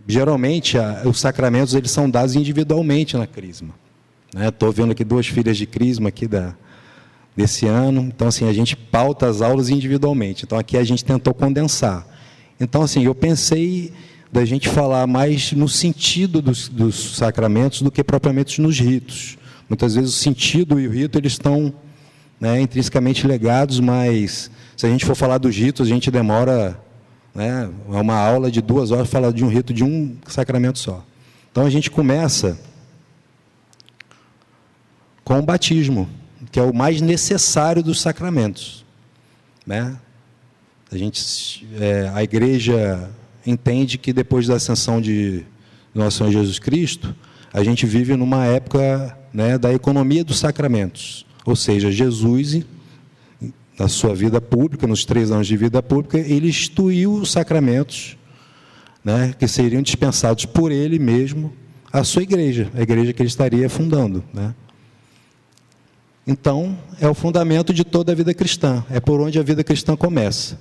geralmente, os sacramentos eles são dados individualmente na crisma. Estou vendo aqui 2 filhas de crisma aqui desse ano. Então, assim, a gente pauta as aulas individualmente. Então, aqui a gente tentou condensar. Então, assim, eu pensei da gente falar mais no sentido dos sacramentos do que propriamente nos ritos. Muitas vezes o sentido e o rito eles estão, né, intrinsecamente ligados, mas se a gente for falar dos ritos, a gente demora, né, uma aula de 2 horas para falar de um rito de um sacramento só. Então, a gente começa com o batismo, que é o mais necessário dos sacramentos, né? A igreja entende que depois da ascensão de nosso Senhor Jesus Cristo, a gente vive numa época, né, da economia dos sacramentos, ou seja, Jesus, na sua vida pública, nos 3 anos de vida pública, ele instituiu os sacramentos, né, que seriam dispensados por ele mesmo, a sua igreja, a igreja que ele estaria fundando, né? Então, é o fundamento de toda a vida cristã, é por onde a vida cristã começa.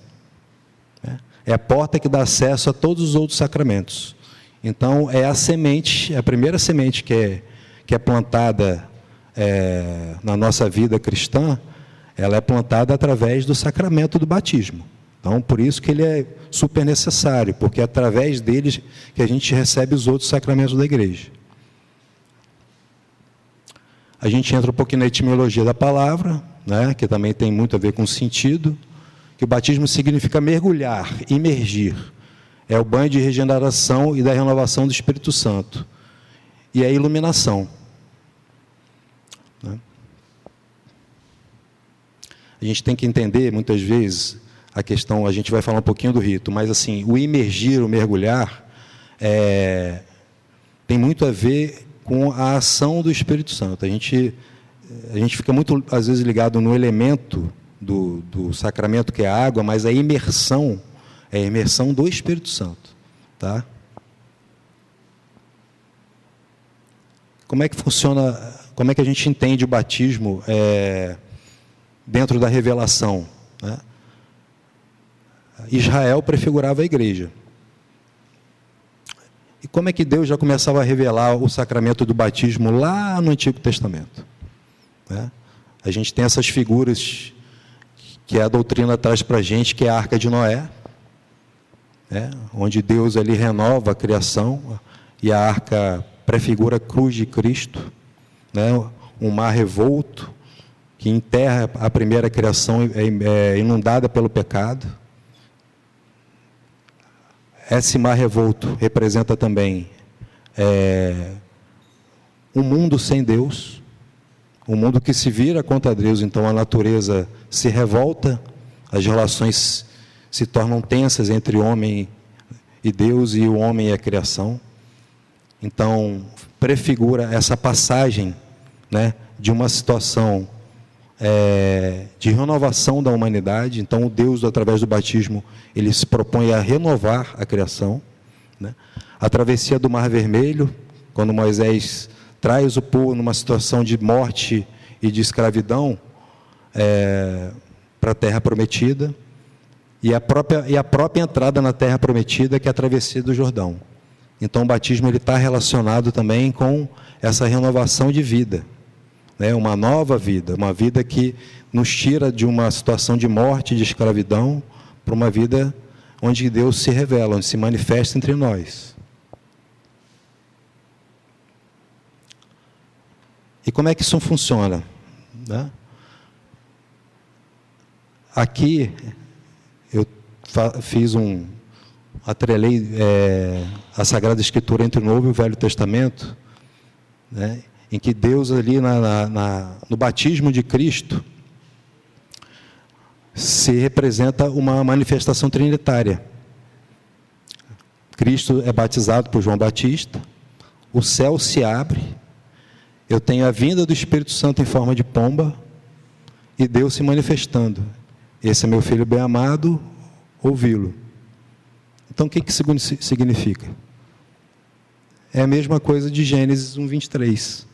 É a porta que dá acesso a todos os outros sacramentos. Então, é a semente, a primeira semente que é plantada na nossa vida cristã, ela é plantada através do sacramento do batismo. Então, por isso que ele é super necessário, porque é através dele que a gente recebe os outros sacramentos da igreja. A gente entra um pouquinho na etimologia da palavra, né, que também tem muito a ver com o sentido, que o batismo significa mergulhar, imergir. É o banho de regeneração e da renovação do Espírito Santo. E é a iluminação, né? A gente tem que entender, muitas vezes, a questão, a gente vai falar um pouquinho do rito, mas assim, o imergir, o mergulhar, tem muito a ver com a ação do Espírito Santo. A gente fica muito, às vezes, ligado no elemento do sacramento, que é a água, mas a imersão é a imersão do Espírito Santo, tá? Como é que funciona, como é que a gente entende o batismo dentro da revelação, né? Israel prefigurava a igreja. E como é que Deus já começava a revelar o sacramento do batismo lá no Antigo Testamento, né? A gente tem essas figuras que a doutrina traz para a gente, que é a Arca de Noé, né, onde Deus ali renova a criação, e a arca prefigura a cruz de Cristo, né, um mar revolto, que enterra a primeira criação, inundada pelo pecado. Esse mar revolto representa também um mundo sem Deus, um mundo que se vira contra Deus. Então a natureza se revolta, as relações se tornam tensas entre o homem e Deus, e o homem e a criação. Então prefigura essa passagem, né, de uma situação de renovação da humanidade. Então o Deus, através do batismo, ele se propõe a renovar a criação, né? A travessia do Mar Vermelho, quando Moisés traz o povo numa situação de morte e de escravidão para a Terra Prometida, e a própria entrada na Terra Prometida, que é a travessia do Jordão. Então o batismo está relacionado também com essa renovação de vida, né? Uma nova vida, uma vida que nos tira de uma situação de morte, de escravidão, para uma vida onde Deus se revela, onde se manifesta entre nós. E como é que isso funciona, né? Aqui eu atrelei a Sagrada Escritura entre o Novo e o Velho Testamento, né, em que Deus ali no batismo de Cristo se representa uma manifestação trinitária. Cristo é batizado por João Batista, o céu se abre, eu tenho a vinda do Espírito Santo em forma de pomba, e Deus se manifestando. Esse é meu filho bem amado, ouvi-lo. Então, o que significa? É a mesma coisa de Gênesis 1:23.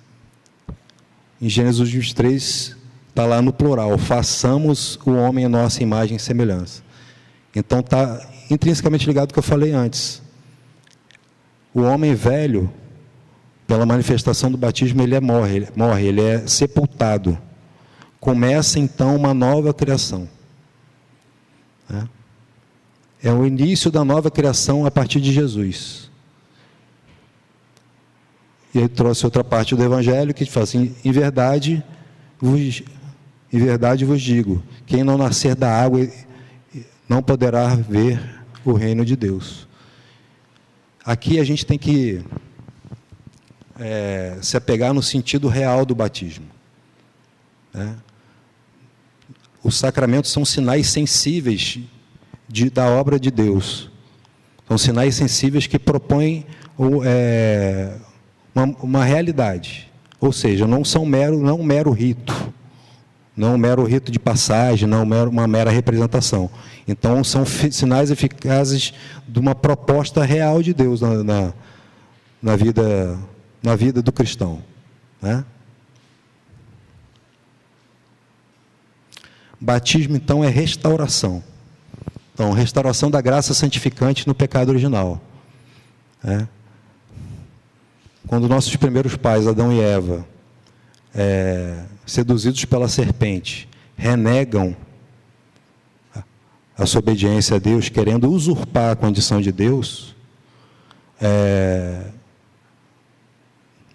Em Gênesis 1:23, está lá no plural: façamos o homem a nossa imagem e semelhança. Então, está intrinsecamente ligado ao que eu falei antes. o homem velho, pela manifestação do batismo, ele morre, ele é sepultado. Começa então uma nova criação. É o início da nova criação a partir de Jesus. E ele trouxe outra parte do Evangelho que fala assim: em verdade vos digo, quem não nascer da água não poderá ver o reino de Deus. Aqui a gente tem que se apegar no sentido real do batismo. Os sacramentos são sinais sensíveis da obra de Deus. São sinais sensíveis que propõem uma realidade. Ou seja, não são um mero rito. Não um mero rito de passagem, não uma mera representação. Então, são sinais eficazes de uma proposta real de Deus na vida do cristão. Batismo, então, é restauração. Então, restauração da graça santificante no pecado original. Quando nossos primeiros pais, Adão e Eva, seduzidos pela serpente, renegam a sua obediência a Deus, querendo usurpar a condição de Deus,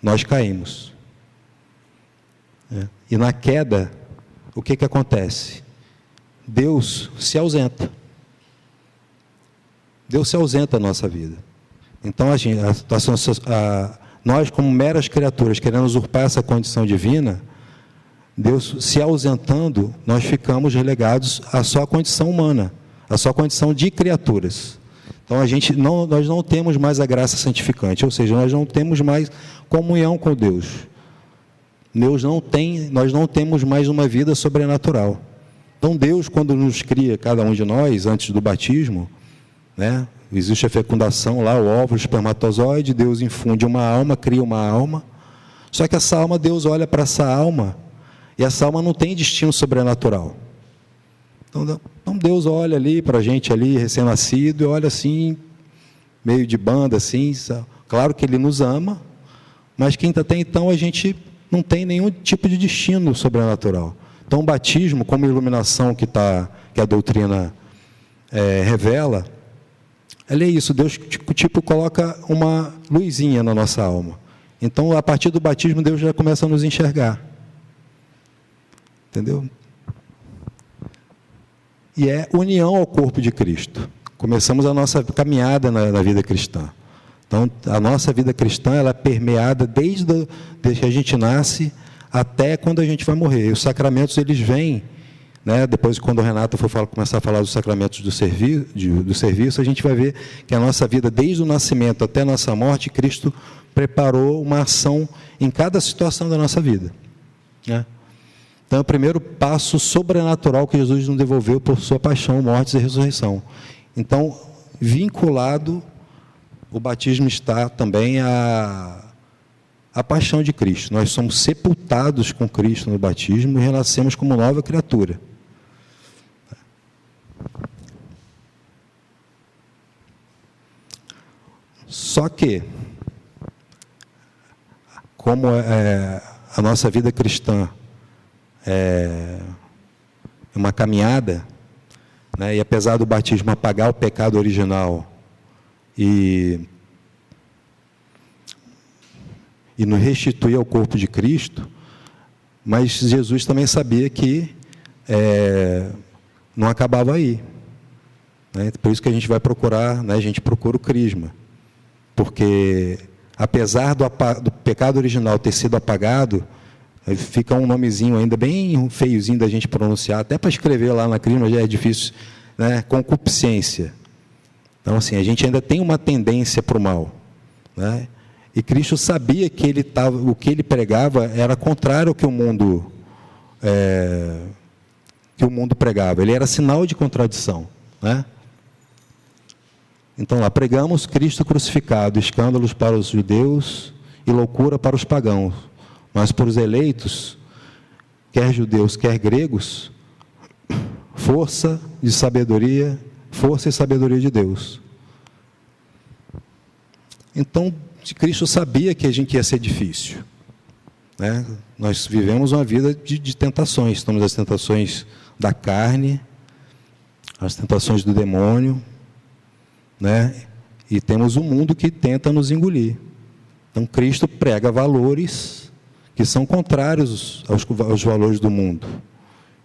nós caímos. E na queda, o que acontece? Deus se ausenta. Deus se ausenta da nossa vida. Então, nós, como meras criaturas, querendo usurpar essa condição divina, Deus se ausentando, nós ficamos relegados à só condição humana, à só condição de criaturas. Então, nós não temos mais a graça santificante, ou seja, nós não temos mais comunhão com Deus. Nós não temos mais uma vida sobrenatural. Então, Deus, quando nos cria, cada um de nós, antes do batismo, existe a fecundação lá, o óvulo, o espermatozoide, Deus infunde uma alma, cria uma alma. Só que essa alma, Deus olha para essa alma, e essa alma não tem destino sobrenatural. Então Deus olha ali para a gente ali, recém-nascido, e olha assim, meio de banda, assim. Claro que Ele nos ama, mas que até então a gente não tem nenhum tipo de destino sobrenatural. Então o batismo, como iluminação que a doutrina revela, é isso, Deus coloca uma luzinha na nossa alma. Então, a partir do batismo, Deus já começa a nos enxergar. Entendeu? E é união ao corpo de Cristo. Começamos a nossa caminhada na vida cristã. Então, a nossa vida cristã, ela é permeada desde que a gente nasce até quando a gente vai morrer. E os sacramentos, eles vêm, depois, quando o Renato for começar a falar dos sacramentos do serviço, a gente vai ver que a nossa vida, desde o nascimento até a nossa morte, Cristo preparou uma ação em cada situação da nossa vida. Então, é o primeiro passo sobrenatural que Jesus nos devolveu por sua paixão, morte e ressurreição. Então, vinculado, o batismo está também à paixão de Cristo. Nós somos sepultados com Cristo no batismo e renascemos como nova criatura. Só que, como a nossa vida cristã é uma caminhada, e apesar do batismo apagar o pecado original e nos restituir ao corpo de Cristo, mas Jesus também sabia que não acabava aí. Por isso que a gente vai procurar, a gente procura o crisma, porque apesar do pecado original ter sido apagado, fica um nomezinho ainda bem feiozinho da gente pronunciar, até para escrever lá na crisma já é difícil, concupiscência. Então, assim, a gente ainda tem uma tendência para o mal, E Cristo sabia que o que ele pregava era contrário ao que o mundo pregava. Ele era sinal de contradição, Então, lá, pregamos Cristo crucificado, escândalos para os judeus e loucura para os pagãos. Mas para os eleitos, quer judeus, quer gregos, força e sabedoria de Deus. Então, Cristo sabia que a gente ia ser difícil, né? Nós vivemos uma vida de tentações. Temos as tentações da carne, as tentações do demônio, né? E temos um mundo que tenta nos engolir. Então, Cristo prega valores que são contrários aos valores do mundo.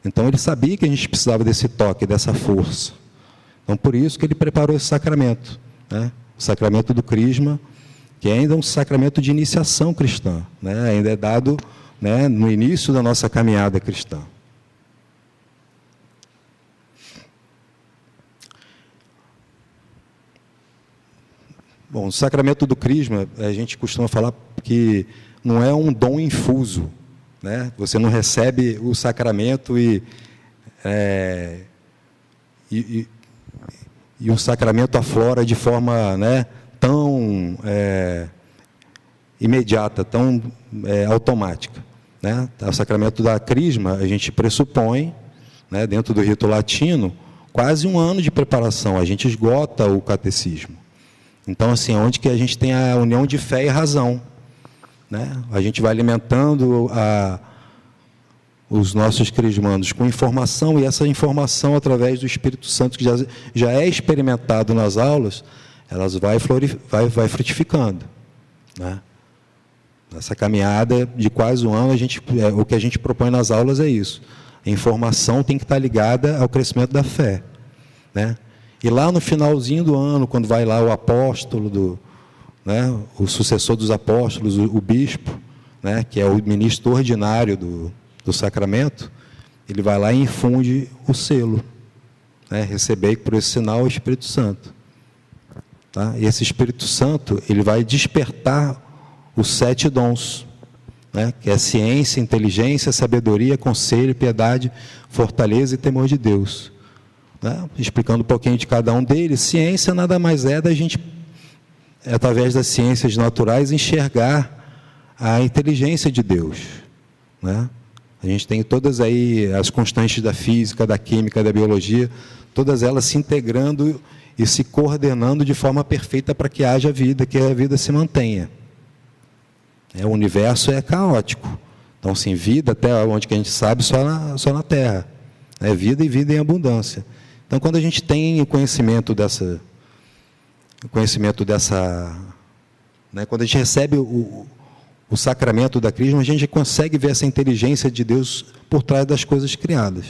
Então, ele sabia que a gente precisava desse toque, dessa força. Então, por isso que ele preparou esse sacramento, né? O sacramento do Crisma, que ainda é um sacramento de iniciação cristã, né? Ainda é dado, né, no início da nossa caminhada cristã. Bom, o sacramento do Crisma, a gente costuma falar que não é um dom infuso, né? Você não recebe o sacramento e o sacramento aflora de forma, né, tão imediata, tão automática, né? O sacramento da Crisma, a gente pressupõe, né, dentro do rito latino, quase um ano de preparação. A gente esgota o catecismo. Então, assim, onde que a gente tem a união de fé e razão, né? A gente vai alimentando os nossos crismandos com informação, e essa informação, através do Espírito Santo, que já é experimentado nas aulas, elas vai frutificando, né? Essa caminhada de quase um ano, o que a gente propõe nas aulas é isso. A informação tem que estar ligada ao crescimento da fé, né? E lá no finalzinho do ano, quando vai lá o apóstolo, né, o sucessor dos apóstolos, o bispo, né, que é o ministro ordinário do sacramento, ele vai lá e infunde o selo, né? Recebei por esse sinal o Espírito Santo. Tá? E esse Espírito Santo, ele vai despertar os 7 dons, né, que é ciência, inteligência, sabedoria, conselho, piedade, fortaleza e temor de Deus. Né? Explicando um pouquinho de cada um deles. Ciência nada mais é da gente, através das ciências naturais, enxergar a inteligência de Deus, né? A gente tem todas aí as constantes da física, da química, da biologia, todas elas se integrando e se coordenando de forma perfeita para que haja vida, que a vida se mantenha. O universo é caótico. Então, assim, vida, até onde que a gente sabe, só na Terra. É vida e vida em abundância. Então, quando a gente tem o conhecimento dessa, né, quando a gente recebe o sacramento da Crisma, a gente consegue ver essa inteligência de Deus por trás das coisas criadas.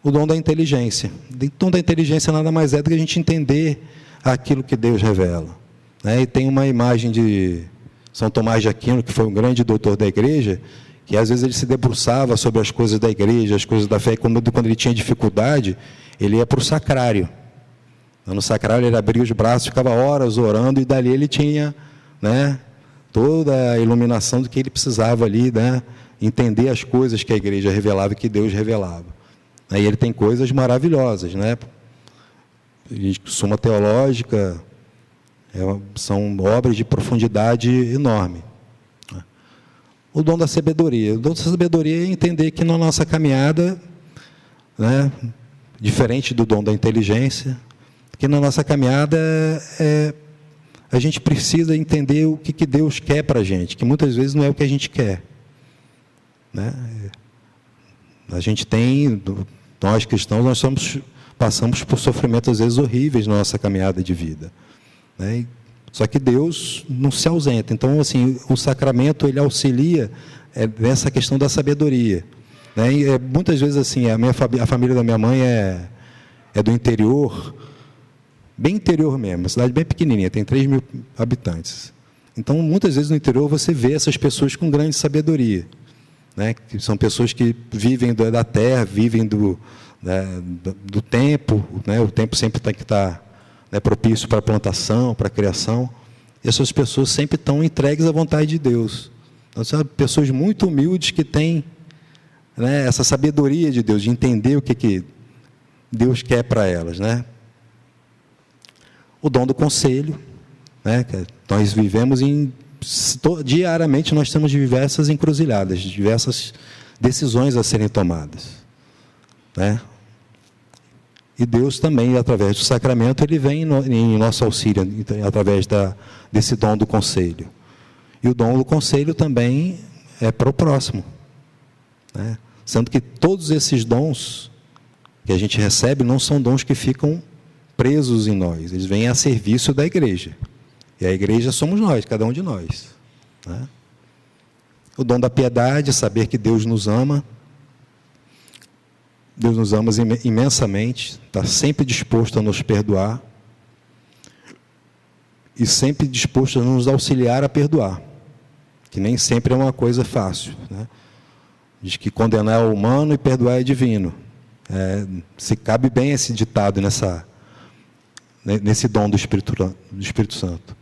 O dom da inteligência. O dom da inteligência nada mais é do que a gente entender aquilo que Deus revela, né? E tem uma imagem de São Tomás de Aquino, que foi um grande doutor da igreja, que às vezes ele se debruçava sobre as coisas da igreja, as coisas da fé, e quando ele tinha dificuldade, ele ia para o sacrário. No sacrário ele abria os braços, ficava horas orando, e dali ele tinha, né, toda a iluminação do que ele precisava ali, né, entender as coisas que a igreja revelava e que Deus revelava. Aí ele tem coisas maravilhosas, né? Suma Teológica, são obras de profundidade enorme. O dom da sabedoria. O dom da sabedoria é entender que na nossa caminhada, né, diferente do dom da inteligência, que na nossa caminhada a gente precisa entender o que Deus quer para a gente, que muitas vezes não é o que a gente quer, né? A gente tem, nós cristãos, passamos por sofrimentos às vezes horríveis na nossa caminhada de vida, né? Só que Deus não se ausenta. Então, assim, o sacramento ele auxilia nessa questão da sabedoria, né? E muitas vezes assim, a família da minha mãe é do interior, bem interior mesmo, uma cidade bem pequenininha, tem 3.000 habitantes. Então, muitas vezes no interior você vê essas pessoas com grande sabedoria, né? Que são pessoas que vivem da terra, vivem do tempo, né? O tempo sempre tem que estar, né, propício para a plantação, para a criação. E essas pessoas sempre estão entregues à vontade de Deus. Então, são pessoas muito humildes que têm, né, essa sabedoria de Deus, de entender o que Deus quer para elas, né? O dom do conselho, né? Nós vivemos diariamente, nós temos diversas encruzilhadas, diversas decisões a serem tomadas, né? E Deus também, através do sacramento, Ele vem em nosso auxílio, através desse dom do conselho. E o dom do conselho também é para o próximo, né? Sendo que todos esses dons que a gente recebe não são dons que ficam presos em nós, eles vêm a serviço da igreja. E a igreja somos nós, cada um de nós, né? O dom da piedade, saber que Deus nos ama. Deus nos ama imensamente, está sempre disposto a nos perdoar e sempre disposto a nos auxiliar a perdoar, que nem sempre é uma coisa fácil, né? Diz que condenar é humano e perdoar é divino. Se cabe bem esse ditado nesse dom do Espírito Santo,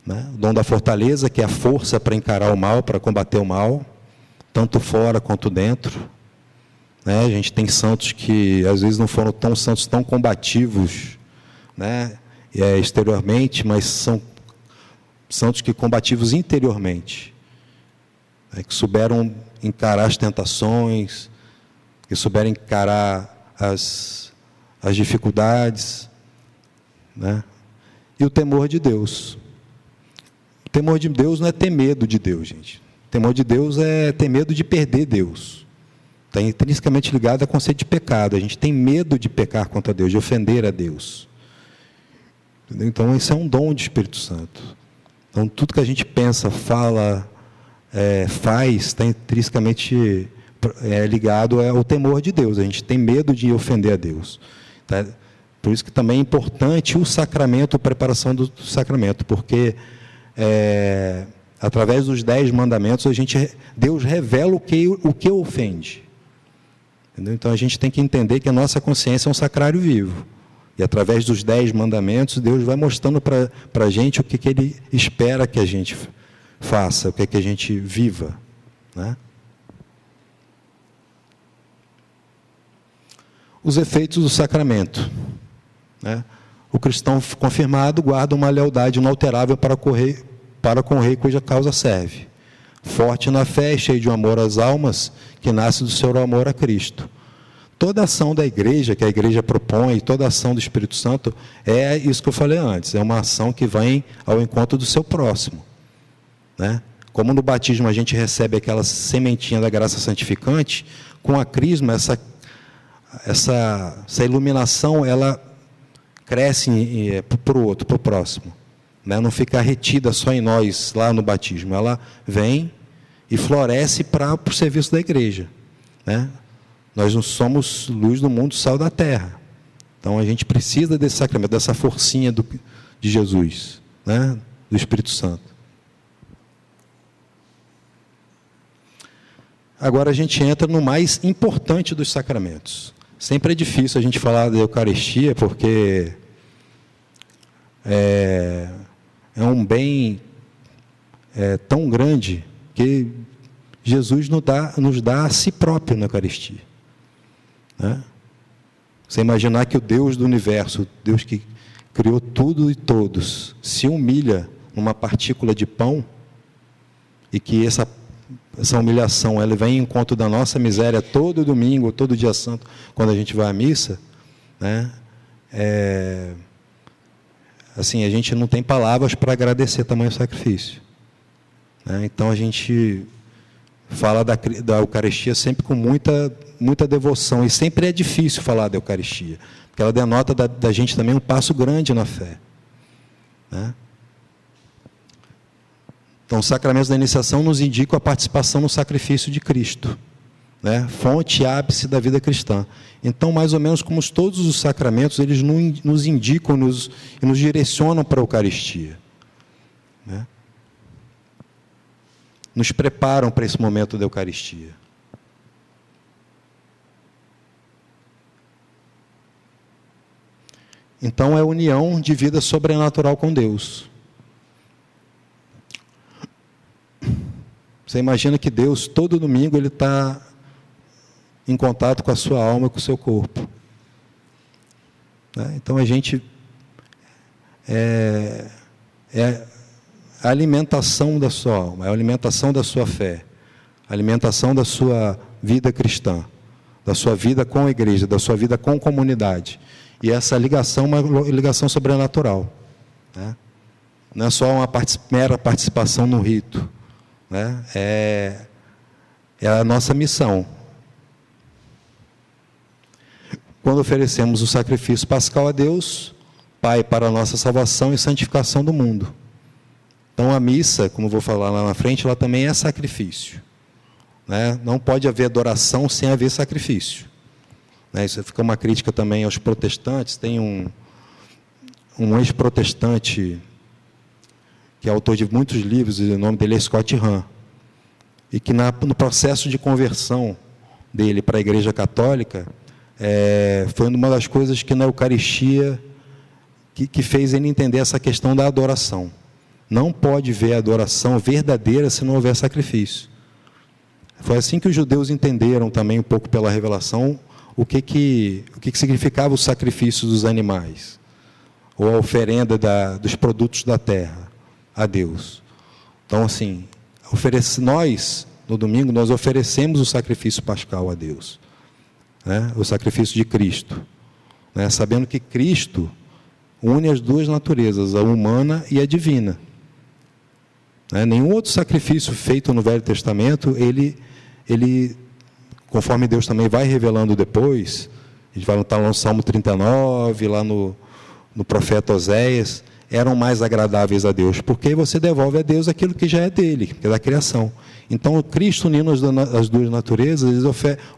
né? O dom da fortaleza, que é a força para encarar o mal, para combater o mal, tanto fora quanto dentro. A gente tem santos que às vezes não foram santos tão combativos, né, exteriormente, mas são santos que combativos interiormente, né, que souberam encarar as tentações, que souberam encarar as dificuldades, né? E o temor de Deus. O temor de Deus não é ter medo de Deus, gente. O temor de Deus é ter medo de perder Deus. Está intrinsecamente ligado ao conceito de pecado. A gente tem medo de pecar contra Deus, de ofender a Deus. Entendeu? Então, esse é um dom do Espírito Santo. Então, tudo que a gente pensa, fala, faz, está intrinsecamente ligado ao temor de Deus. A gente tem medo de ofender a Deus. Tá? Por isso que também é importante o sacramento, a preparação do sacramento, porque através dos 10 mandamentos, Deus revela o que ofende. Entendeu? Então, a gente tem que entender que a nossa consciência é um sacrário vivo. E, através dos 10 mandamentos, Deus vai mostrando para a gente o que Ele espera que a gente faça, o que a gente viva, né? Os efeitos do sacramento, né? O cristão confirmado guarda uma lealdade inalterável para com o rei cuja causa serve. Forte na fé e cheio de amor às almas, que nasce do seu amor a Cristo. Toda ação da igreja, que a igreja propõe, toda ação do Espírito Santo, é isso que eu falei antes, é uma ação que vem ao encontro do seu próximo, né? Como no batismo a gente recebe aquela sementinha da graça santificante, com a crisma, essa iluminação, ela cresce para o outro, para o próximo. Não fica retida só em nós, lá no batismo. Ela vem e floresce para o serviço da igreja, né? Nós não somos luz do mundo, sal da terra. Então, a gente precisa desse sacramento, dessa forcinha de Jesus, né? Do Espírito Santo. Agora, a gente entra no mais importante dos sacramentos. Sempre é difícil a gente falar da Eucaristia, porque é um bem tão grande que Jesus nos dá a si próprio na Eucaristia, né? Você imaginar que o Deus do universo, Deus que criou tudo e todos, se humilha numa partícula de pão, e que essa humilhação ela vem em encontro da nossa miséria todo domingo, todo dia santo, quando a gente vai à missa, né? Assim, a gente não tem palavras para agradecer tamanho sacrifício, né? Então, a gente fala da Eucaristia sempre com muita devoção, e sempre é difícil falar da Eucaristia, porque ela denota da gente também um passo grande na fé, né? Então, os sacramentos da iniciação nos indicam a participação no sacrifício de Cristo, né? Fonte e ápice da vida cristã. Então, mais ou menos como todos os sacramentos, eles nos indicam e nos direcionam para a Eucaristia, né? Nos preparam para esse momento da Eucaristia. Então, é a união de vida sobrenatural com Deus. Você imagina que Deus, todo domingo, Ele está em contato com a sua alma e com o seu corpo, né? Então, a gente é a alimentação da sua alma, é a alimentação da sua fé, a alimentação da sua vida cristã, da sua vida com a igreja, da sua vida com a comunidade. E essa ligação é uma ligação sobrenatural, né? Não é só uma mera participação no rito, né? É a nossa missão. Quando oferecemos o sacrifício pascal a Deus, Pai, para a nossa salvação e santificação do mundo. Então, a missa, como eu vou falar lá na frente, ela também é sacrifício, né? Não pode haver adoração sem haver sacrifício, né? Isso fica uma crítica também aos protestantes. Tem um ex-protestante que é autor de muitos livros, e o nome dele é Scott Hahn, e que no processo de conversão dele para a Igreja Católica, foi uma das coisas que na Eucaristia que fez ele entender essa questão da adoração. Não pode haver adoração verdadeira se não houver sacrifício. Foi assim que os judeus entenderam também, um pouco pela revelação, o que significava o sacrifício dos animais, ou a oferenda dos produtos da terra a Deus. Então, assim, nós, no domingo, nós oferecemos o sacrifício pascal a Deus, né? O sacrifício de Cristo, né? Sabendo que Cristo une as duas naturezas, a humana e a divina, né? Nenhum outro sacrifício feito no Velho Testamento, ele, conforme Deus também vai revelando depois, a gente vai notar lá no Salmo 39, lá no profeta Oséias, eram mais agradáveis a Deus, porque você devolve a Deus aquilo que já é dele, que é da criação. Então, o Cristo unindo as duas naturezas, ele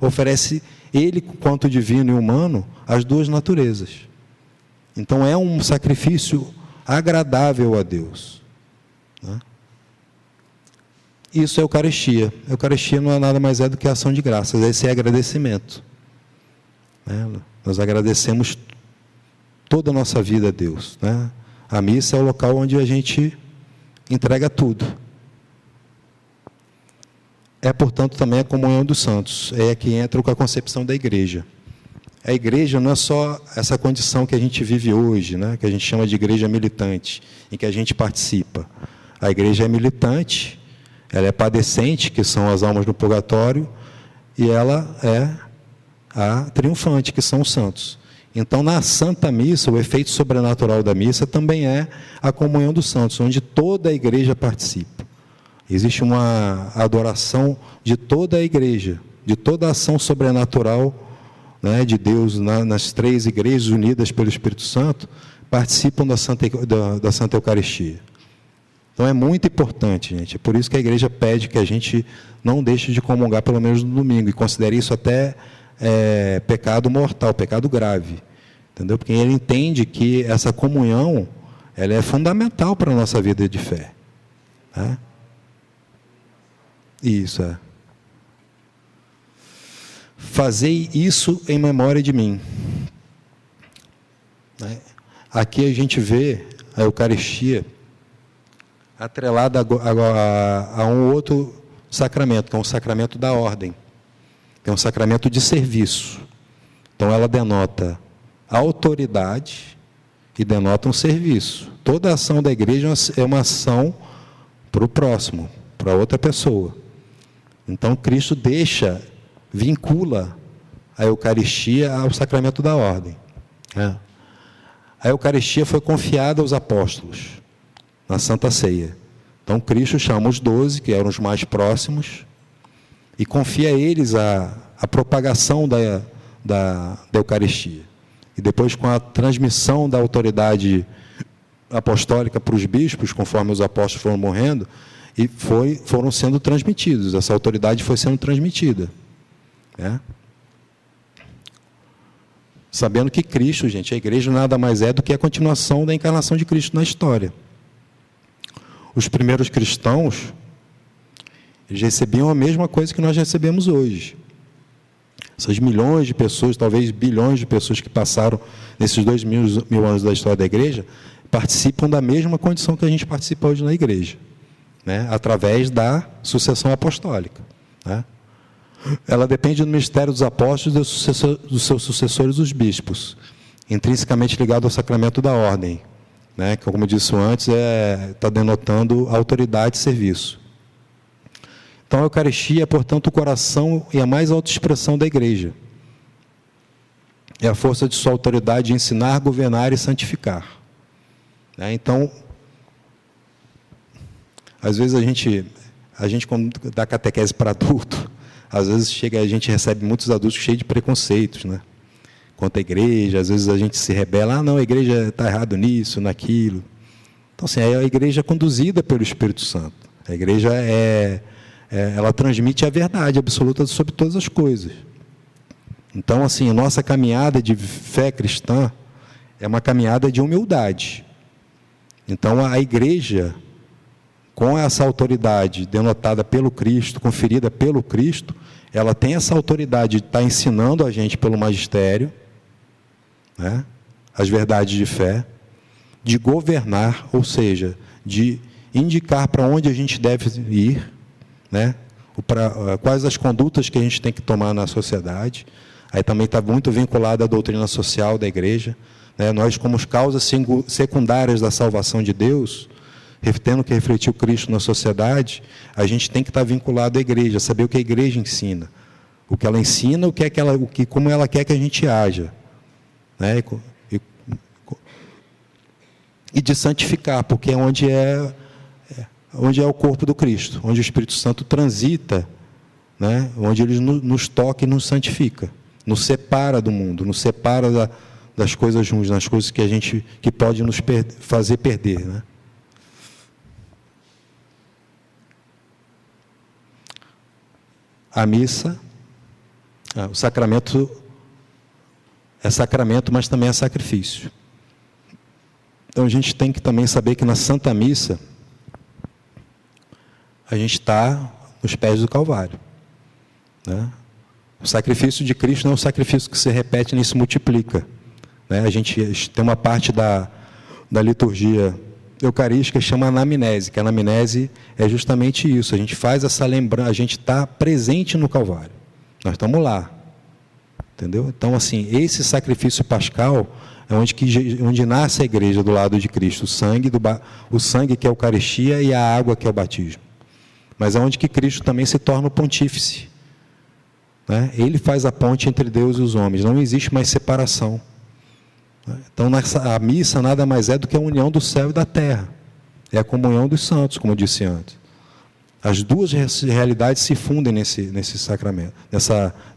oferece ele, quanto divino e humano, as duas naturezas. Então, é um sacrifício agradável a Deus, né? Isso é Eucaristia. A Eucaristia não é nada mais do que ação de graças, esse é agradecimento, né? Nós agradecemos toda a nossa vida a Deus, né? A missa é o local onde a gente entrega tudo. É, portanto, também a comunhão dos santos. É que entra com a concepção da igreja. A igreja não é só essa condição que a gente vive hoje, né? Que a gente chama de igreja militante, em que a gente participa. A igreja é militante, ela é padecente, que são as almas no purgatório, e ela é a triunfante, que são os santos. Então, na Santa Missa, o efeito sobrenatural da missa também é a comunhão dos santos, onde toda a igreja participa. Existe uma adoração de toda a igreja, de toda a ação sobrenatural, né, de Deus, nas três igrejas unidas pelo Espírito Santo, participam da Santa Eucaristia. Então, é muito importante, gente. É por isso que a igreja pede que a gente não deixe de comungar pelo menos no domingo, e considere isso até pecado mortal, pecado grave, entendeu? Porque ele entende que essa comunhão, ela é fundamental para a nossa vida de fé, né? Isso é. Fazei isso em memória de mim, né? Aqui a gente vê a Eucaristia atrelada a um outro sacramento, que é um sacramento da ordem. É um sacramento de serviço. Então, ela denota autoridade e denota um serviço. Toda a ação da igreja é uma ação para o próximo, para outra pessoa. Então, Cristo vincula a Eucaristia ao sacramento da ordem, né? A Eucaristia foi confiada aos apóstolos na Santa Ceia. Então, Cristo chama os 12, que eram os mais próximos, e confia a eles a propagação da Eucaristia. E depois, com a transmissão da autoridade apostólica para os bispos, conforme os apóstolos foram morrendo, e foram sendo transmitidos, essa autoridade foi sendo transmitida, né? Sabendo que Cristo, gente, a igreja nada mais é do que a continuação da encarnação de Cristo na história. Os primeiros cristãos, eles recebiam a mesma coisa que nós recebemos hoje. Essas milhões de pessoas, talvez bilhões de pessoas que passaram nesses 2000 anos da história da igreja, participam da mesma condição que a gente participa hoje na igreja, né? Através da sucessão apostólica, né? Ela depende do ministério dos apóstolos e dos seus sucessores, os bispos, intrinsecamente ligado ao sacramento da ordem, né? Que, como eu disse antes, está denotando autoridade e serviço. Então, a Eucaristia é, portanto, o coração e a mais alta expressão da igreja. é a força de sua autoridade de ensinar, governar e santificar. Então, às vezes a gente quando dá catequese para adulto, às vezes a gente recebe muitos adultos cheios de preconceitos, né? Quanto à igreja, às vezes a gente se rebela, não, a igreja está errado nisso, naquilo. Então, assim, a igreja é conduzida pelo Espírito Santo. A igreja ela transmite a verdade absoluta sobre todas as coisas. Então, assim, a nossa caminhada de fé cristã é uma caminhada de humildade. Então, a igreja, com essa autoridade denotada pelo Cristo, conferida pelo Cristo, ela tem essa autoridade de estar ensinando a gente pelo magistério, né, as verdades de fé, de governar, ou seja, de indicar para onde a gente deve ir, né, quais as condutas que a gente tem que tomar na sociedade. Aí também está muito vinculado à doutrina social da igreja, né? Nós, como causas secundárias da salvação de Deus, tendo que refletir o Cristo na sociedade, a gente tem que estar vinculado à igreja, saber o que a igreja ensina, o que ela ensina, como ela quer que a gente haja, né? E de santificar, porque é onde é o corpo do Cristo, onde o Espírito Santo transita, né? Onde ele nos toca e nos santifica, nos separa do mundo, nos separa das coisas ruins, das coisas que pode nos fazer perder, né? A missa, o sacramento é sacramento, mas também é sacrifício. Então a gente tem que também saber que na Santa Missa a gente está nos pés do Calvário, né? O sacrifício de Cristo não é um sacrifício que se repete nem se multiplica, né? A gente tem uma parte da liturgia eucarística que chama anamnese, que a anamnese é justamente isso, a gente faz essa lembrança, a gente está presente no Calvário, nós estamos lá, entendeu? Então, assim, esse sacrifício pascal é onde nasce a igreja do lado de Cristo, o sangue que é a Eucaristia e a água que é o batismo, mas é onde que Cristo também se torna o pontífice, né? Ele faz a ponte entre Deus e os homens, não existe mais separação. Então, a missa nada mais é do que a união do céu e da terra. É a comunhão dos santos, como eu disse antes. As duas realidades se fundem nesse sacramento,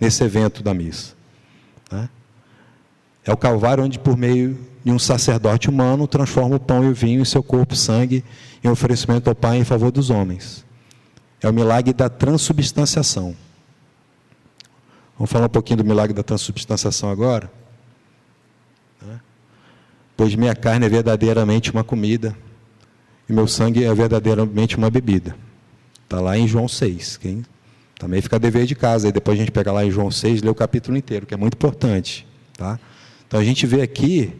nesse evento da missa, né? É o Calvário onde, por meio de um sacerdote humano, transforma o pão e o vinho em seu corpo e sangue em oferecimento ao Pai em favor dos homens. É o milagre da transubstanciação. Vamos falar um pouquinho do milagre da transubstanciação agora? Pois minha carne é verdadeiramente uma comida, e meu sangue é verdadeiramente uma bebida. Está lá em João 6. Também fica a dever de casa, aí depois a gente pega lá em João 6 e lê o capítulo inteiro, que é muito importante. Tá? Então a gente vê aqui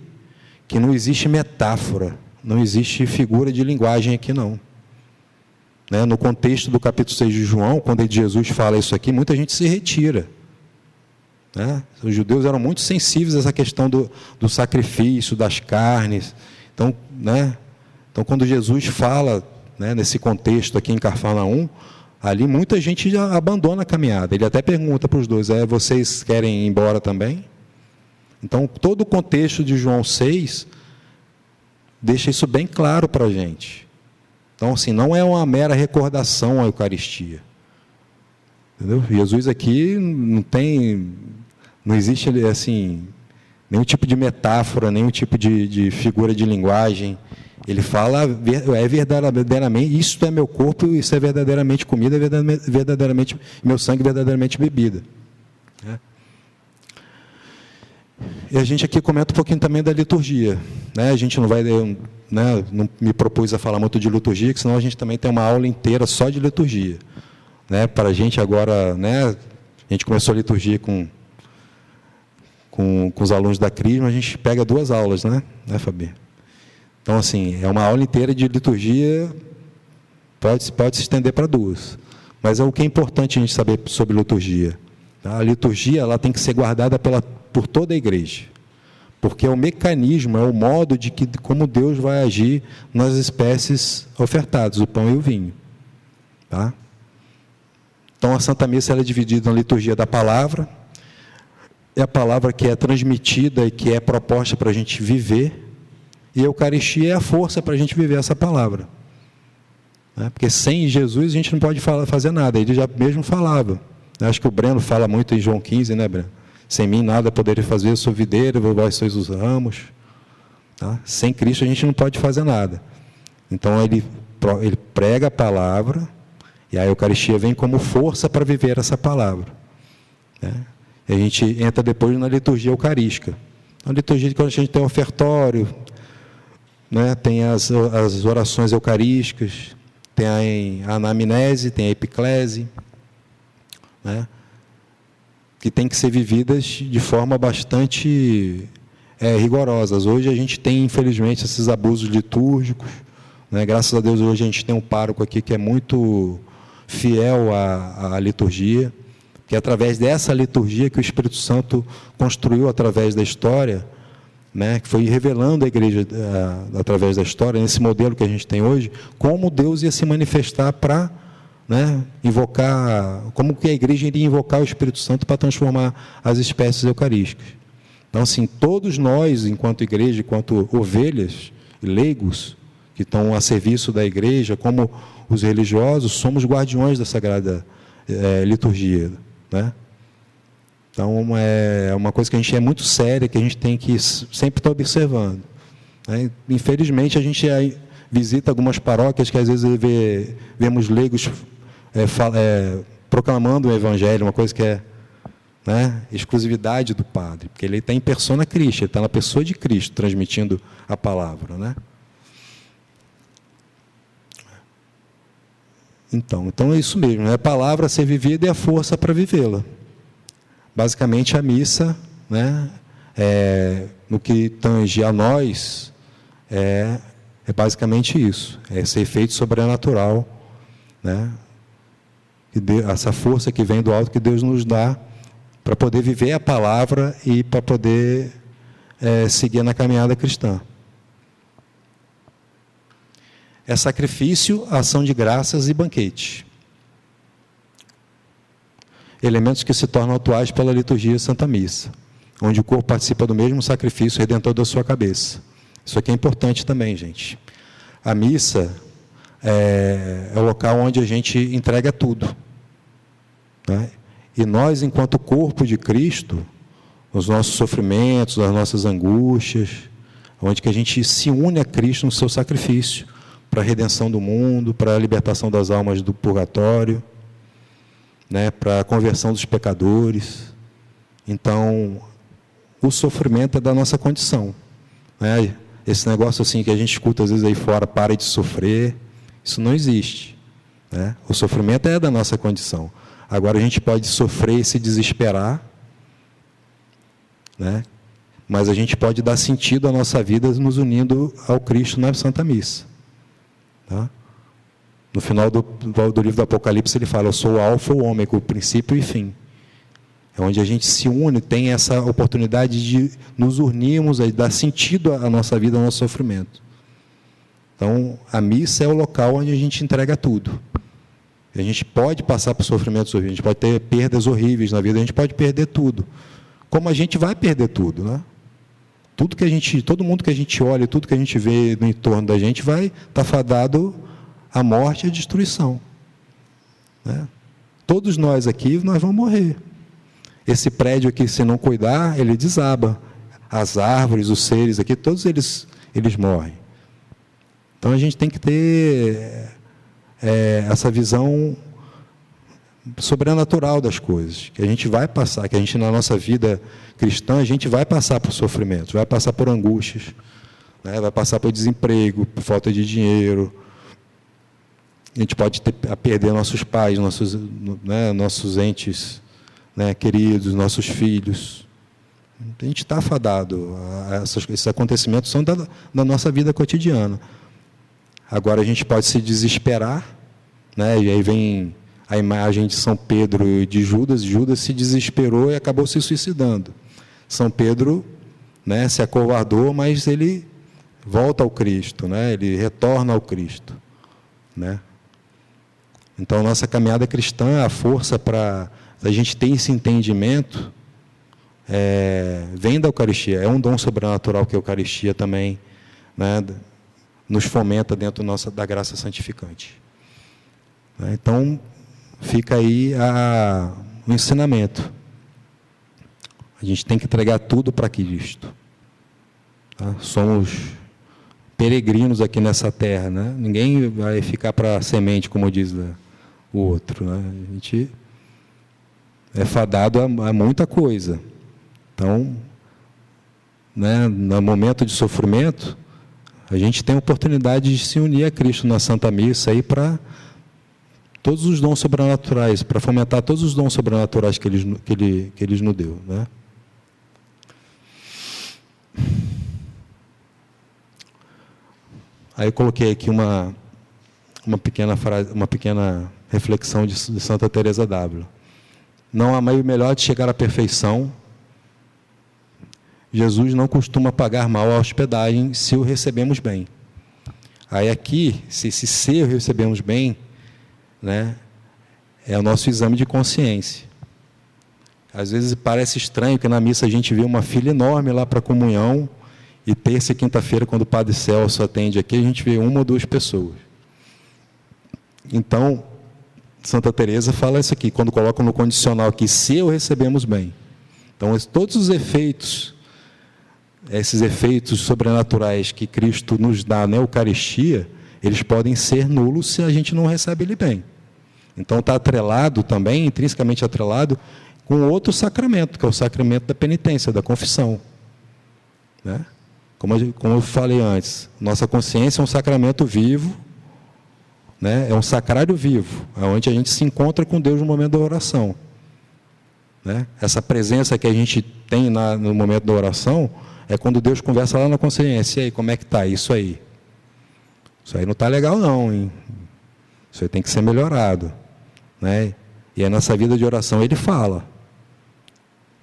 que não existe metáfora, não existe figura de linguagem aqui não. Né? No contexto do capítulo 6 de João, quando Jesus fala isso aqui, muita gente se retira. Né? Os judeus eram muito sensíveis a essa questão do sacrifício, das carnes. Então, né? Então, quando Jesus fala, né, nesse contexto aqui em Cafarnaum, ali muita gente já abandona a caminhada. Ele até pergunta para os dois, vocês querem ir embora também? Então, todo o contexto de João 6 deixa isso bem claro para a gente. Então, assim, não é uma mera recordação a Eucaristia. Entendeu? Jesus aqui não existe, assim, nenhum tipo de metáfora, nenhum tipo de figura de linguagem. Ele fala, verdadeiramente, isso é meu corpo, isso é verdadeiramente comida, é verdadeiramente meu sangue, verdadeiramente bebida. É. E a gente aqui comenta um pouquinho também da liturgia, né? A gente não vai, né, não me propus a falar muito de liturgia, que senão a gente também tem uma aula inteira só de liturgia, né? Para a gente agora, né, a gente começou a liturgia com os alunos da Crisma, a gente pega 2 aulas, né, Fabi? Então, assim, é uma aula inteira de liturgia, pode se estender para 2. Mas o que é importante a gente saber sobre liturgia? Tá? A liturgia ela tem que ser guardada por toda a igreja, porque é o mecanismo, é o modo como Deus vai agir nas espécies ofertadas, o pão e o vinho. Tá? Então, a Santa Missa ela é dividida na liturgia da palavra, é a palavra que é transmitida e que é proposta para a gente viver, e a Eucaristia é a força para a gente viver essa palavra. Porque sem Jesus a gente não pode fazer nada, ele já mesmo falava. Acho que o Breno fala muito em João 15, né, Breno? Sem mim nada poderia fazer, eu sou videiro, vós sois os ramos. Tá? Sem Cristo a gente não pode fazer nada. Então ele prega a palavra, e a Eucaristia vem como força para viver essa palavra. E a gente entra depois na liturgia eucarística. A liturgia, quando a gente tem o ofertório, tem as orações eucarísticas, tem a anamnese, tem a epiclese, que tem que ser vividas de forma bastante rigorosas. Hoje a gente tem, infelizmente, esses abusos litúrgicos. Graças a Deus, hoje a gente tem um pároco aqui que é muito fiel à liturgia, que é através dessa liturgia que o Espírito Santo construiu através da história, que foi revelando a igreja através da história, nesse modelo que a gente tem hoje, como Deus ia se manifestar para invocar, como que a igreja iria invocar o Espírito Santo para transformar as espécies eucarísticas. Então, assim, todos nós, enquanto igreja, enquanto ovelhas e leigos, que estão a serviço da igreja, como os religiosos, somos guardiões da Sagrada Liturgia. Então, é uma coisa que a gente é muito séria, que a gente tem que sempre estar observando. Infelizmente, a gente visita algumas paróquias que às vezes vemos leigos proclamando o Evangelho, uma coisa que é exclusividade do padre, porque ele está em persona Christi, ele está na pessoa de Cristo, transmitindo a palavra. Então é isso mesmo, é a palavra a ser vivida e a força para vivê-la. Basicamente, a missa, no que tange a nós, é basicamente isso, é esse efeito sobrenatural, essa força que vem do alto que Deus nos dá para poder viver a palavra e para poder seguir na caminhada cristã. É sacrifício, ação de graças e banquete. Elementos que se tornam atuais pela liturgia Santa Missa, onde o corpo participa do mesmo sacrifício redentor da sua cabeça. Isso aqui é importante também, gente. A missa é o local onde a gente entrega tudo. E nós, enquanto corpo de Cristo, os nossos sofrimentos, as nossas angústias, onde que a gente se une a Cristo no seu sacrifício, para a redenção do mundo, para a libertação das almas do purgatório, para a conversão dos pecadores. Então, o sofrimento é da nossa condição. Esse negócio assim que a gente escuta às vezes aí fora, pare de sofrer, isso não existe. O sofrimento é da nossa condição. Agora, a gente pode sofrer e se desesperar, mas a gente pode dar sentido à nossa vida nos unindo ao Cristo na Santa Missa. No final do livro do Apocalipse ele fala: eu sou o alfa e o ômega, o princípio e fim. É onde a gente se une, tem essa oportunidade de nos unirmos, de dar sentido à nossa vida, ao nosso sofrimento. Então, a missa é o local onde a gente entrega tudo. A gente pode passar por sofrimentos horríveis, a gente pode ter perdas horríveis na vida, a gente pode perder tudo. Como a gente vai perder tudo, todo mundo que a gente olha, tudo que a gente vê no entorno da gente vai estar fadado à morte e à destruição. Todos nós aqui, nós vamos morrer. Esse prédio aqui, se não cuidar, ele desaba. As árvores, os seres aqui, todos eles morrem. Então, a gente tem que ter essa visão sobrenatural das coisas, que a gente vai passar, que a gente, na nossa vida cristã, a gente vai passar por sofrimentos, vai passar por angústias, vai passar por desemprego, por falta de dinheiro. A gente pode perder nossos pais, nossos entes queridos, nossos filhos. A gente está afadado. Esses acontecimentos são da nossa vida cotidiana. Agora, a gente pode se desesperar, e aí vem a imagem de São Pedro e de Judas. Judas se desesperou e acabou se suicidando. São Pedro se acovardou, mas ele volta ao Cristo, ele retorna ao Cristo. Então, nossa caminhada cristã, a força para a gente ter esse entendimento vem da Eucaristia. É um dom sobrenatural que a Eucaristia também, né, nos fomenta dentro da graça santificante. Então, fica aí o ensinamento. A gente tem que entregar tudo para Cristo. Tá? Somos peregrinos aqui nessa terra, né? Ninguém vai ficar para semente, como diz o outro, né? A gente é fadado a muita coisa. Então, né, no momento de sofrimento, a gente tem a oportunidade de se unir a Cristo na Santa Missa aí para todos os dons sobrenaturais, para fomentar todos os dons sobrenaturais que Ele nos deu, né? Aí eu coloquei aqui uma pequena frase, uma pequena reflexão de Santa Teresa d'Ávila. Não há meio melhor de chegar à perfeição. Jesus não costuma pagar mal a hospedagem se o recebemos bem. Aí aqui, se o recebemos bem, né, é o nosso exame de consciência. Às vezes parece estranho que na missa a gente vê uma fila enorme lá para a comunhão, e terça e quinta-feira, quando o Padre Celso atende aqui, a gente vê 1 ou 2 pessoas. Então, Santa Teresa fala isso aqui, quando coloca no condicional aqui, se o recebemos bem. Então, todos os efeitos, esses efeitos sobrenaturais que Cristo nos dá na Eucaristia, eles podem ser nulos se a gente não recebe ele bem. Então, está atrelado também, intrinsecamente atrelado, com outro sacramento, que é o sacramento da penitência, da confissão. Né? Como eu falei antes, nossa consciência é um sacramento vivo, né? É um sacrário vivo, onde a gente se encontra com Deus no momento da oração. Né? Essa presença que a gente tem no momento da oração é quando Deus conversa lá na consciência. E aí, como é que está isso aí? Isso aí não está legal não, hein? Isso aí tem que ser melhorado. Né? E aí, nessa vida de oração, Ele fala.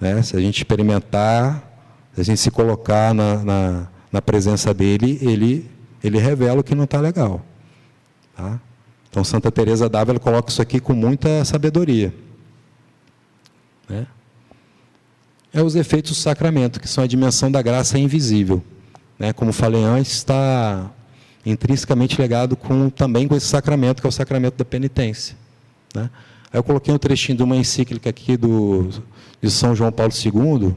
Né? Se a gente experimentar, se a gente se colocar na presença dEle, Ele revela o que não está legal. Tá? Então, Santa Teresa d'Ávila coloca isso aqui com muita sabedoria. Né? Os efeitos do sacramento, que são a dimensão da graça invisível. Né? Como falei antes, está intrinsecamente ligado também com esse sacramento, que é o sacramento da penitência. Né? Aí eu coloquei um trechinho de uma encíclica aqui de São João Paulo II,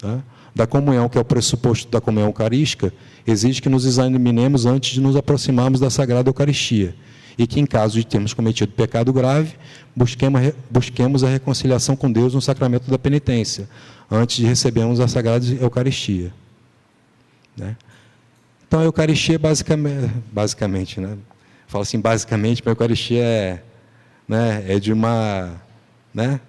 né? Da comunhão, que é o pressuposto da comunhão eucarística, exige que nos examinemos antes de nos aproximarmos da Sagrada Eucaristia, e que, em caso de termos cometido pecado grave, busquemos a reconciliação com Deus no sacramento da penitência, antes de recebermos a Sagrada Eucaristia. Né? Então, a Eucaristia, basicamente, né? Falo assim, basicamente, porque a Eucaristia é de uma... Né?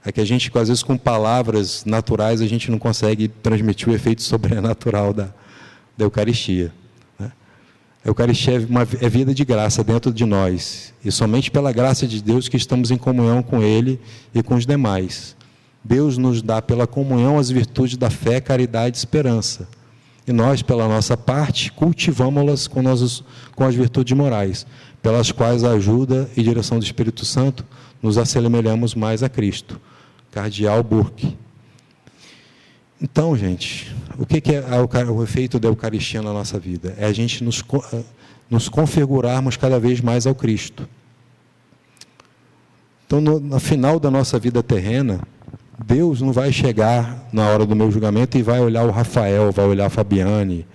É que a gente, às vezes, com palavras naturais, a gente não consegue transmitir o efeito sobrenatural da Eucaristia. Né? A Eucaristia é vida de graça dentro de nós, e somente pela graça de Deus que estamos em comunhão com Ele e com os demais. Deus nos dá pela comunhão as virtudes da fé, caridade e esperança. E nós, pela nossa parte, cultivamos-las com as virtudes morais, pelas quais a ajuda e direção do Espírito Santo nos assemelhamos mais a Cristo. Cardeal Burke. Então, gente, o que é o efeito da Eucaristia na nossa vida? É a gente nos configurarmos cada vez mais ao Cristo. Então, no final da nossa vida terrena, Deus não vai chegar na hora do meu julgamento e vai olhar o Rafael, vai olhar a Fabiane,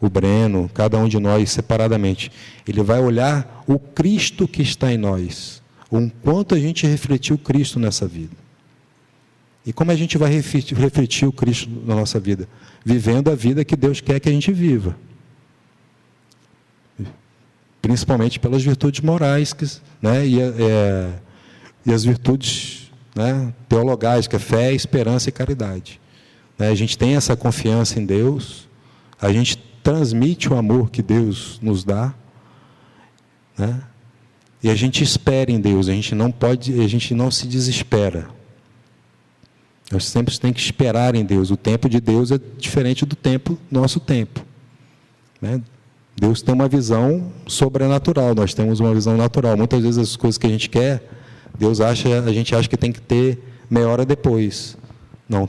o Breno, cada um de nós separadamente. Ele vai olhar o Cristo que está em nós, o quanto a gente refletiu Cristo nessa vida. E como a gente vai refletir o Cristo na nossa vida? Vivendo a vida que Deus quer que a gente viva. Principalmente pelas virtudes morais, né? E as virtudes, né, teologais, que é fé, esperança e caridade. Né? A gente tem essa confiança em Deus, a gente transmite o amor que Deus nos dá, né? E a gente espera em Deus, a gente não se desespera. Nós sempre temos que esperar em Deus. O tempo de Deus é diferente do nosso tempo. Né? Deus tem uma visão sobrenatural, nós temos uma visão natural. Muitas vezes as coisas que a gente quer A gente acha que tem que ter meia hora depois. Não,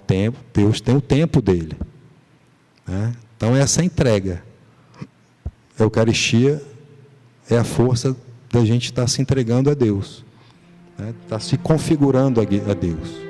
Deus tem o tempo dele. Né? Então, essa entrega. A Eucaristia é a força da gente estar se entregando a Deus. Né? Estar se configurando a Deus.